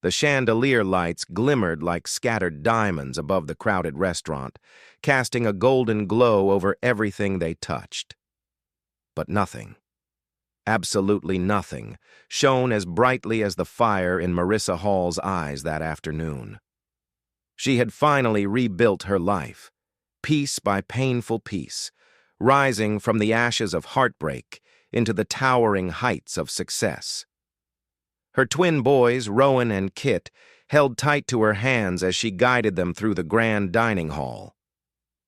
The chandelier lights glimmered like scattered diamonds above the crowded restaurant, casting a golden glow over everything they touched. But nothing, absolutely nothing, shone as brightly as the fire in Marissa Hall's eyes that afternoon. She had finally rebuilt her life, piece by painful piece, rising from the ashes of heartbreak into the towering heights of success. Her twin boys, Rowan and Kit, held tight to her hands as she guided them through the grand dining hall.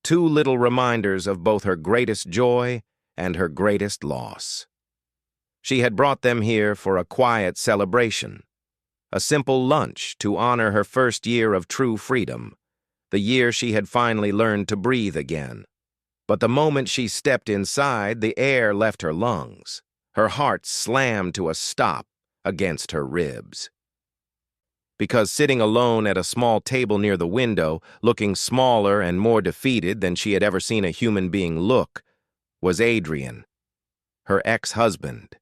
Two little reminders of both her greatest joy and her greatest loss. She had brought them here for a quiet celebration, a simple lunch to honor her first year of true freedom, the year she had finally learned to breathe again. But the moment she stepped inside, the air left her lungs. Her heart slammed to a stop against her ribs. Because sitting alone at a small table near the window, looking smaller and more defeated than she had ever seen a human being look, was Adrian, her ex-husband,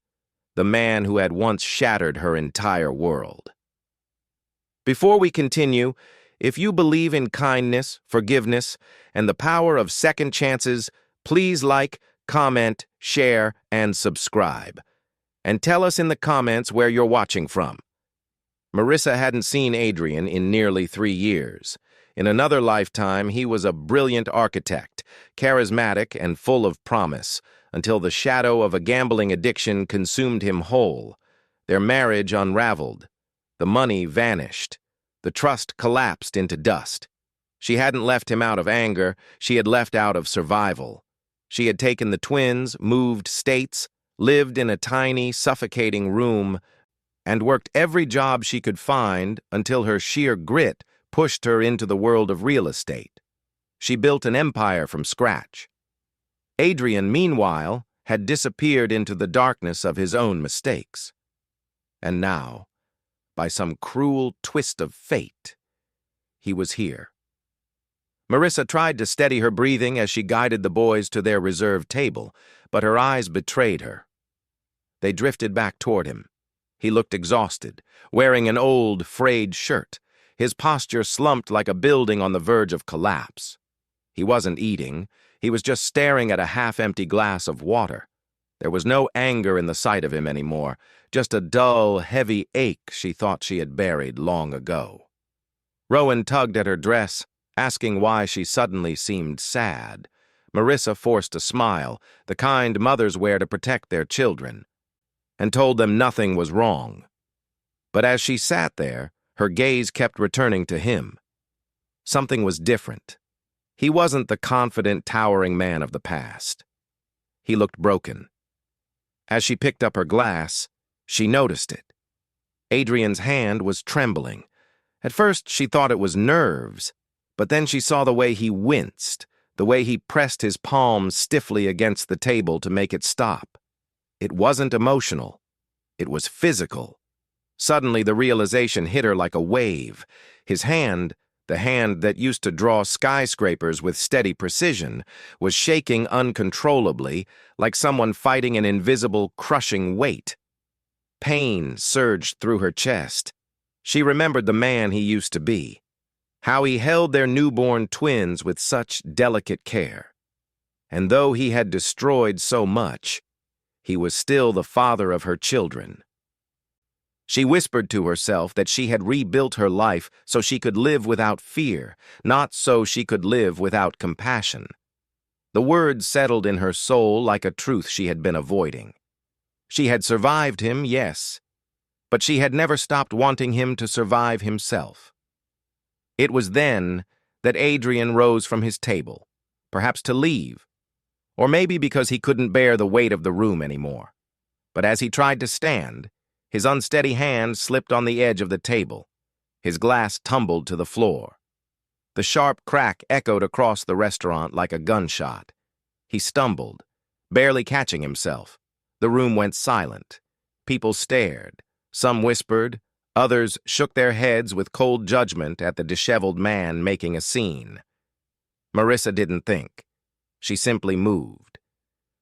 the man who had once shattered her entire world. Before we continue, if you believe in kindness, forgiveness, and the power of second chances, please like, comment, share, and subscribe. And tell us in the comments where you're watching from. Marissa hadn't seen Adrian in nearly 3 years. In another lifetime, he was a brilliant architect, charismatic and full of promise, until the shadow of a gambling addiction consumed him whole. Their marriage unraveled. The money vanished. The trust collapsed into dust. She hadn't left him out of anger, she had left out of survival. She had taken the twins, moved states, lived in a tiny, suffocating room, and worked every job she could find until her sheer grit pushed her into the world of real estate. She built an empire from scratch. Adrian, meanwhile, had disappeared into the darkness of his own mistakes. And now, by some cruel twist of fate, he was here. Marissa tried to steady her breathing as she guided the boys to their reserved table, but her eyes betrayed her. They drifted back toward him. He looked exhausted, wearing an old, frayed shirt, his posture slumped like a building on the verge of collapse. He wasn't eating, he was just staring at a half-empty glass of water. There was no anger in the sight of him anymore, just a dull, heavy ache she thought she had buried long ago. Rowan tugged at her dress, asking why she suddenly seemed sad. Marissa forced a smile, the kind mothers wear to protect their children, and told them nothing was wrong. But as she sat there, her gaze kept returning to him. Something was different. He wasn't the confident, towering man of the past. He looked broken. As she picked up her glass, she noticed it. Adrian's hand was trembling. At first, she thought it was nerves, but then she saw the way he winced, the way he pressed his palm stiffly against the table to make it stop. It wasn't emotional. It was physical. Suddenly, the realization hit her like a wave. His hand, the hand that used to draw skyscrapers with steady precision, was shaking uncontrollably, like someone fighting an invisible, crushing weight. Pain surged through her chest. She remembered the man he used to be, how he held their newborn twins with such delicate care. And though he had destroyed so much, he was still the father of her children. She whispered to herself that she had rebuilt her life so she could live without fear, not so she could live without compassion. The words settled in her soul like a truth she had been avoiding. She had survived him, yes, but she had never stopped wanting him to survive himself. It was then that Adrian rose from his table, perhaps to leave, or maybe because he couldn't bear the weight of the room anymore. But as he tried to stand, his unsteady hand slipped on the edge of the table. His glass tumbled to the floor. The sharp crack echoed across the restaurant like a gunshot. He stumbled, barely catching himself. The room went silent. People stared. Some whispered. Others shook their heads with cold judgment at the disheveled man making a scene. Marissa didn't think. She simply moved.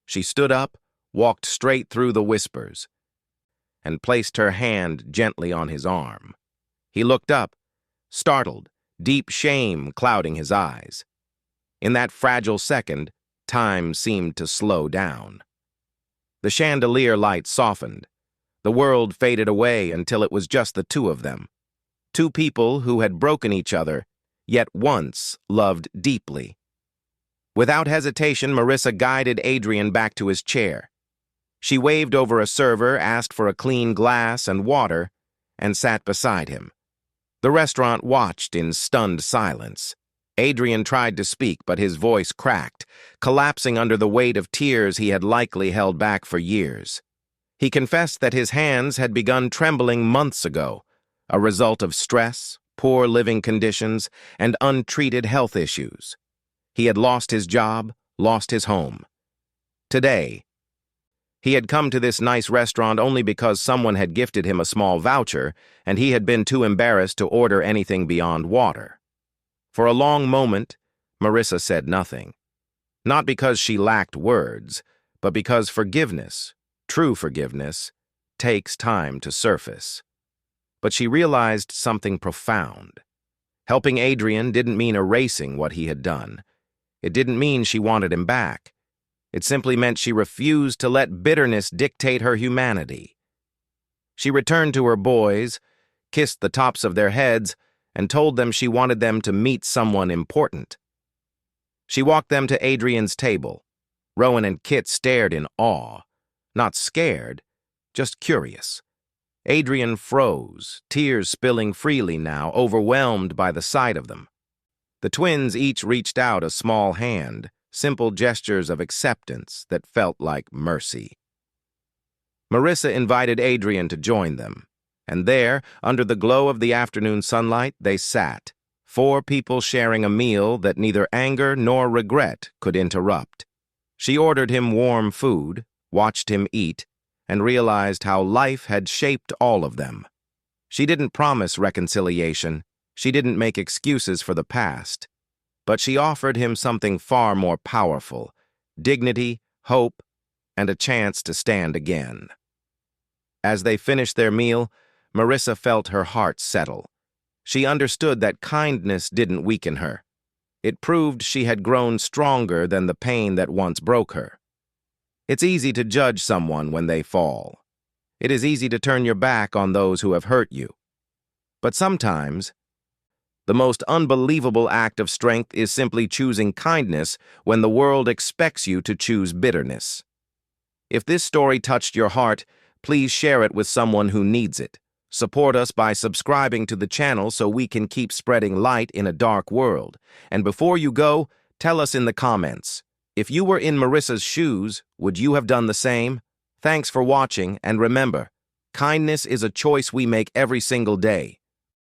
She stood up, walked straight through the whispers, and placed her hand gently on his arm. He looked up, startled, deep shame clouding his eyes. In that fragile second, time seemed to slow down. The chandelier light softened. The world faded away until it was just the two of them. Two people who had broken each other, yet once loved deeply. Without hesitation, Marissa guided Adrian back to his chair. She waved over a server, asked for a clean glass and water, and sat beside him. The restaurant watched in stunned silence. Adrian tried to speak, but his voice cracked, collapsing under the weight of tears he had likely held back for years. He confessed that his hands had begun trembling months ago, a result of stress, poor living conditions, and untreated health issues. He had lost his job, lost his home. Today, he had come to this nice restaurant only because someone had gifted him a small voucher, and he had been too embarrassed to order anything beyond water. For a long moment, Marissa said nothing. Not because she lacked words, but because forgiveness, true forgiveness, takes time to surface. But she realized something profound. Helping Adrian didn't mean erasing what he had done. It didn't mean she wanted him back. It simply meant she refused to let bitterness dictate her humanity. She returned to her boys, kissed the tops of their heads, and told them she wanted them to meet someone important. She walked them to Adrian's table. Rowan and Kit stared in awe, not scared, just curious. Adrian froze, tears spilling freely now, overwhelmed by the sight of them. The twins each reached out a small hand, simple gestures of acceptance that felt like mercy. Marissa invited Adrian to join them, and there, under the glow of the afternoon sunlight, they sat, four people sharing a meal that neither anger nor regret could interrupt. She ordered him warm food, watched him eat, and realized how life had shaped all of them. She didn't promise reconciliation. She didn't make excuses for the past. But she offered him something far more powerful: dignity, hope, and a chance to stand again. As they finished their meal, Marissa felt her heart settle. She understood that kindness didn't weaken her. It proved she had grown stronger than the pain that once broke her. It's easy to judge someone when they fall. It is easy to turn your back on those who have hurt you. But sometimes, the most unbelievable act of strength is simply choosing kindness when the world expects you to choose bitterness. If this story touched your heart, please share it with someone who needs it. Support us by subscribing to the channel so we can keep spreading light in a dark world. And before you go, tell us in the comments, if you were in Marissa's shoes, would you have done the same? Thanks for watching, and remember, kindness is a choice we make every single day.